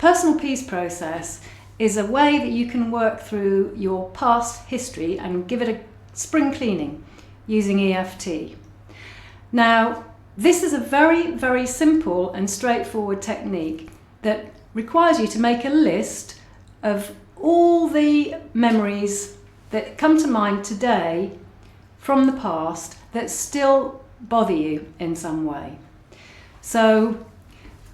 personal peace process is a way that you can work through your past history and give it a spring cleaning using EFT. Now, this is a very, very simple and straightforward technique that requires you to make a list of all the memories that come to mind today from the past that still bother you in some way. So,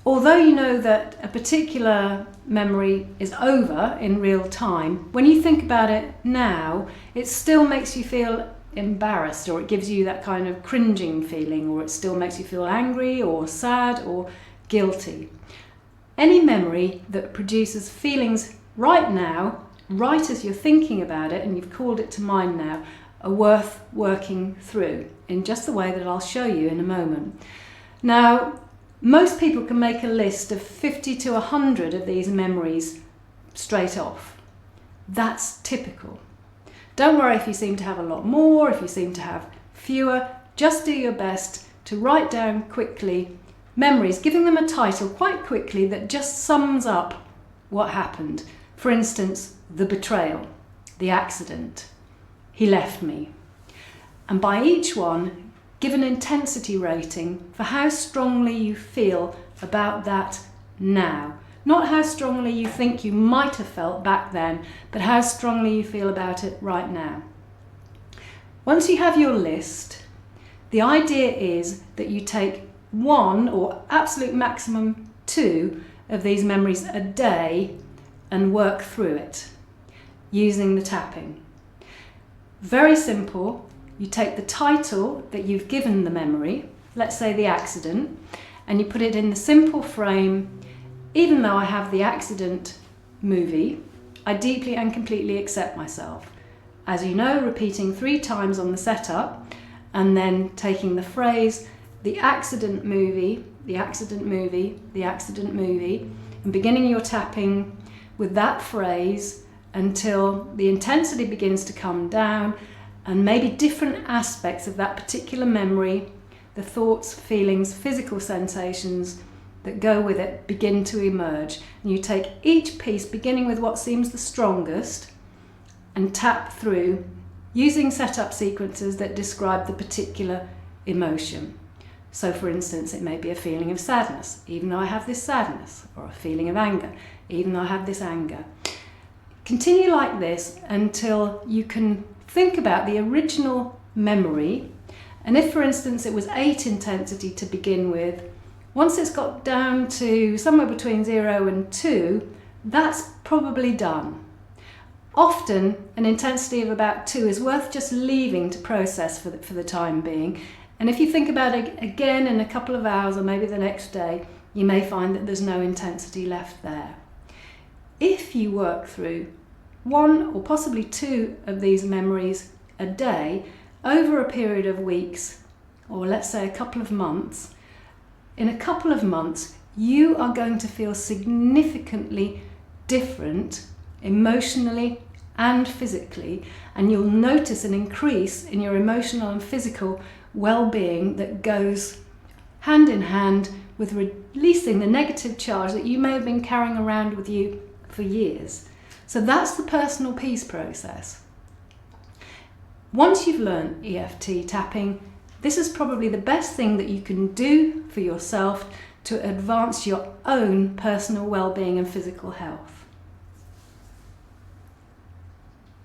although you know that a particular memory is over in real time, when you think about it now, it still makes you feel embarrassed, or it gives you that kind of cringing feeling, or it still makes you feel angry or sad or guilty. Any memory that produces feelings right now, right as you're thinking about it and you've called it to mind now, are worth working through in just the way that I'll show you in a moment. Now, most people can make a list of 50 to 100 of these memories straight off. That's typical. Don't worry if you seem to have a lot more, if you seem to have fewer. Just do your best to write down quickly memories, giving them a title quite quickly that just sums up what happened. For instance, the betrayal, the accident, he left me. And by each one, give an intensity rating for how strongly you feel about that now. Not how strongly you think you might have felt back then, but how strongly you feel about it right now. Once you have your list, the idea is that you take one or absolute maximum 2 of these memories a day and work through it using the tapping. Very simple. You take the title that you've given the memory, let's say the accident, and you put it in the simple frame. Even though I have the accident movie, I deeply and completely accept myself. As you know, repeating 3 times on the setup, and then taking the phrase, the accident movie, the accident movie, the accident movie, and beginning your tapping with that phrase until the intensity begins to come down, and maybe different aspects of that particular memory, the thoughts, feelings, physical sensations that go with it begin to emerge. And you take each piece, beginning with what seems the strongest, and tap through using setup sequences that describe the particular emotion. So for instance, it may be a feeling of sadness, even though I have this sadness, or a feeling of anger, even though I have this anger. Continue like this until you can think about the original memory. And if, for instance, it was 8 intensity to begin with, once it's got down to somewhere between 0 and 2, that's probably done. Often, an intensity of about 2 is worth just leaving to process for the time being. And if you think about it again in a couple of hours or maybe the next day, you may find that there's no intensity left there. If you work through 1 or possibly 2 of these memories a day over a period of weeks, or let's say a couple of months, in a couple of months, you are going to feel significantly different emotionally and physically, and you'll notice an increase in your emotional and physical well-being that goes hand in hand with releasing the negative charge that you may have been carrying around with you for years. So that's the personal peace process. Once you've learned EFT tapping, this is probably the best thing that you can do for yourself to advance your own personal well-being and physical health.